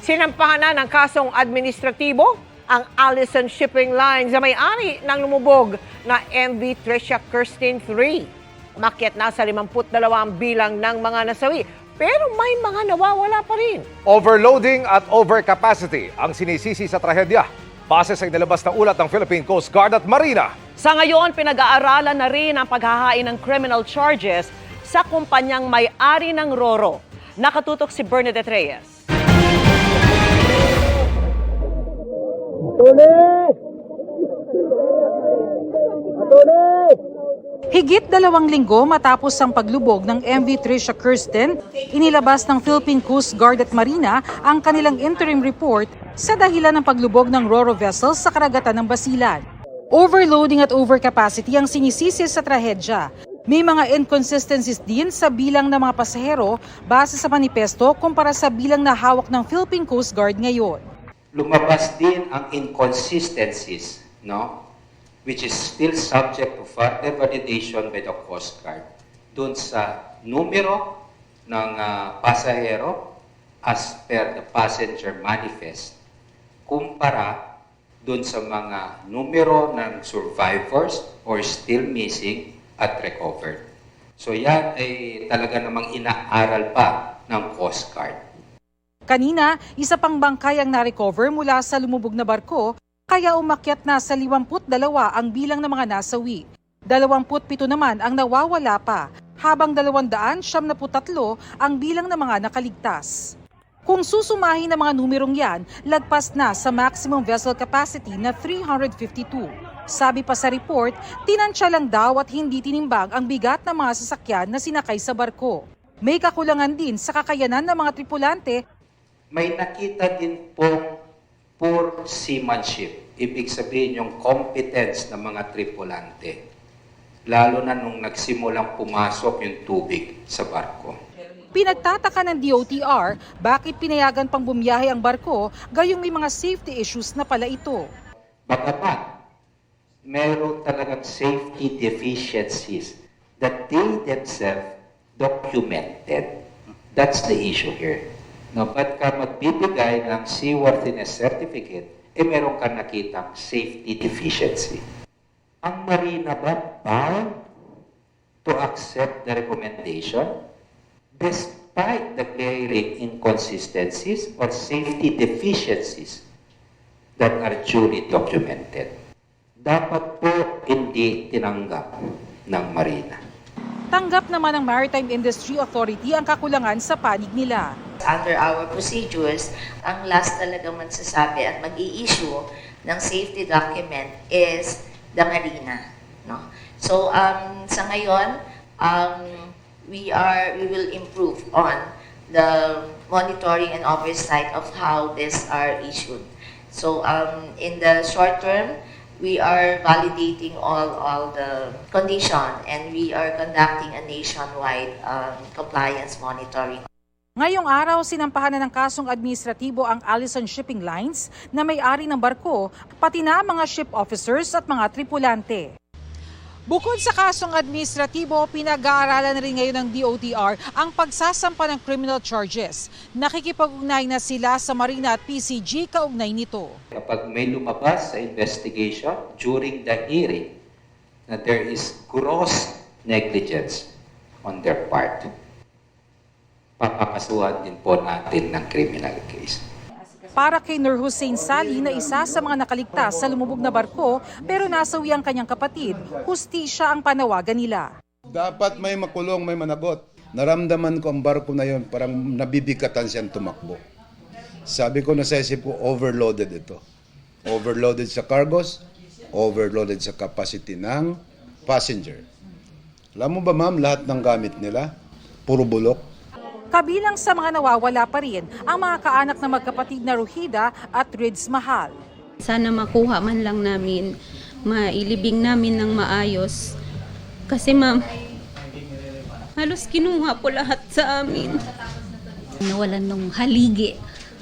Sinampahan na ng kasong administratibo ang Allison Shipping Lines na may-ari ng lumubog na MV Tricia Kirsten 3. Umakyat na sa 52 ang bilang ng mga nasawi, pero may mga nawawala pa rin. Overloading at overcapacity ang sinisisi sa trahedya. Base sa inilabas na ulat ng Philippine Coast Guard at Marina. Sa ngayon, pinag-aaralan na rin ang paghahain ng criminal charges sa kumpanyang may-ari ng Roro. Nakatutok si Bernadette Reyes. Higit 2 linggo matapos ang paglubog ng MV Tricia Kirsten, inilabas ng Philippine Coast Guard at Marina ang kanilang interim report sa dahilan ng paglubog ng Roro vessels sa karagatan ng Basilan. Overloading at overcapacity ang sinisisi sa trahedya. May mga inconsistencies din sa bilang ng mga pasahero base sa manifesto kumpara sa bilang na hawak ng Philippine Coast Guard ngayon. Lumabas din ang inconsistencies, no? Which is still subject to further validation by the Coast Guard dun sa numero ng pasahero as per the passenger manifest kumpara dun sa mga numero ng survivors or still missing at recovered. So yan ay talaga namang inaaral pa ng Coast Guard. Kanina, isa pang bangkay ang na-recover mula sa lumubog na barko, kaya umakyat na sa 52 ang bilang ng mga nasawi. 27 naman ang nawawala pa, habang 273 ang bilang ng mga nakaligtas. Kung susumahin ang mga numerong yan, lagpas na sa maximum vessel capacity na 352. Sabi pa sa report, tinansya lang daw at hindi tinimbang ang bigat ng mga sasakyan na sinakay sa barko. May kakulangan din sa kakayanan ng mga tripulante. May nakita din pong poor seamanship. Ibig sabihin yung competence ng mga tripulante. Lalo na nung nagsimulang pumasok yung tubig sa barko. Pinagtataka ng DOTR bakit pinayagan pang bumiyahe ang barko gayong may mga safety issues na pala ito. Bagamat meron talagang safety deficiencies that they themselves documented. That's the issue here. No, ba't ka magbibigay ng seaworthiness certificate, meron ka nakitang safety deficiency. Ang Marina ba bound to accept the recommendation despite the glaring inconsistencies or safety deficiencies that are duly documented? Dapat po hindi tinanggap ng Marina. Tanggap naman ng Maritime Industry Authority ang kakulangan sa panig nila. Under our procedures, ang last talaga magsasabi at mag-i-issue ng safety document is the Marina. No? So, sa ngayon, we will improve on the monitoring and oversight of how these are issued. So, in the short term, we are validating all the condition and we are conducting a nationwide compliance monitoring. Ngayong araw, sinampahan na ng kasong administratibo ang Allison Shipping Lines na may-ari ng barko, pati na mga ship officers at mga tripulante. Bukod sa kasong administratibo, pinag-aaralan na rin ngayon ng DOTR ang pagsasampa ng criminal charges. Nakikipag-ugnay na sila sa Marina at PCG kaugnay nito. Kapag may lumabas sa investigation during the hearing na there is gross negligence on their part, papakasuhan din po natin ng criminal case. Para kay Nur Hussein Sali na isa sa mga nakaligtas sa lumubog na barko pero nasawi ang kanyang kapatid, hustisya ang panawagan nila. Dapat may makulong, may managot. Naramdaman ko ang barko na yon, parang nabibigatan siyang tumakbo. Sabi ko na sa isip ko, overloaded ito. Overloaded sa cargos, overloaded sa capacity ng passenger. Alam mo ba ma'am, lahat ng gamit nila, puro bulok. Kabilang sa mga nawawala pa rin ang mga kaanak na magkapatid na Ruhida at Rids Mahal. Sana makuha man lang namin, mailibing namin ng maayos. Kasi ma'am, halos kinuha po lahat sa amin. Nawalan ng haligi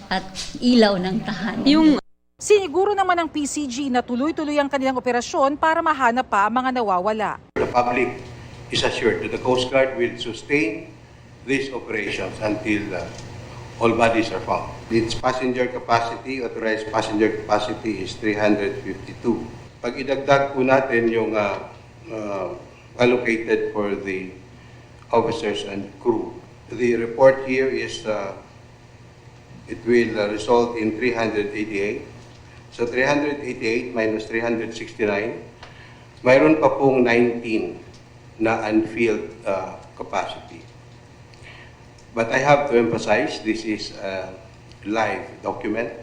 at ilaw ng tahanan. Siniguro naman ng PCG na tuloy-tuloy ang kanilang operasyon para mahanap pa ang mga nawawala. The public is assured that the Coast Guard will sustain these operations until all bodies are found. Its passenger capacity, authorized passenger capacity is 352. Pag idagdag po natin yung allocated for the officers and crew, the report here is it will result in 388. So 388 minus 369, mayroon pa pong 19 na unfilled capacity. But I have to emphasize, this is a live document.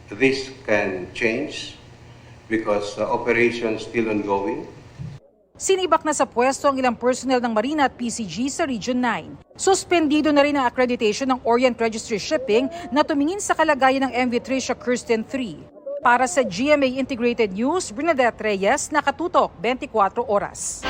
This can change because the operation is still ongoing. Sinibak na sa pwesto ang ilang personnel ng Marina at PCG sa Region 9. Suspendido na rin ang accreditation ng Orient Registry Shipping na tumingin sa kalagayan ng MV Tricia Kirsten 3. Para sa GMA Integrated News, Bernadette Reyes, Nakatutok, 24 Oras.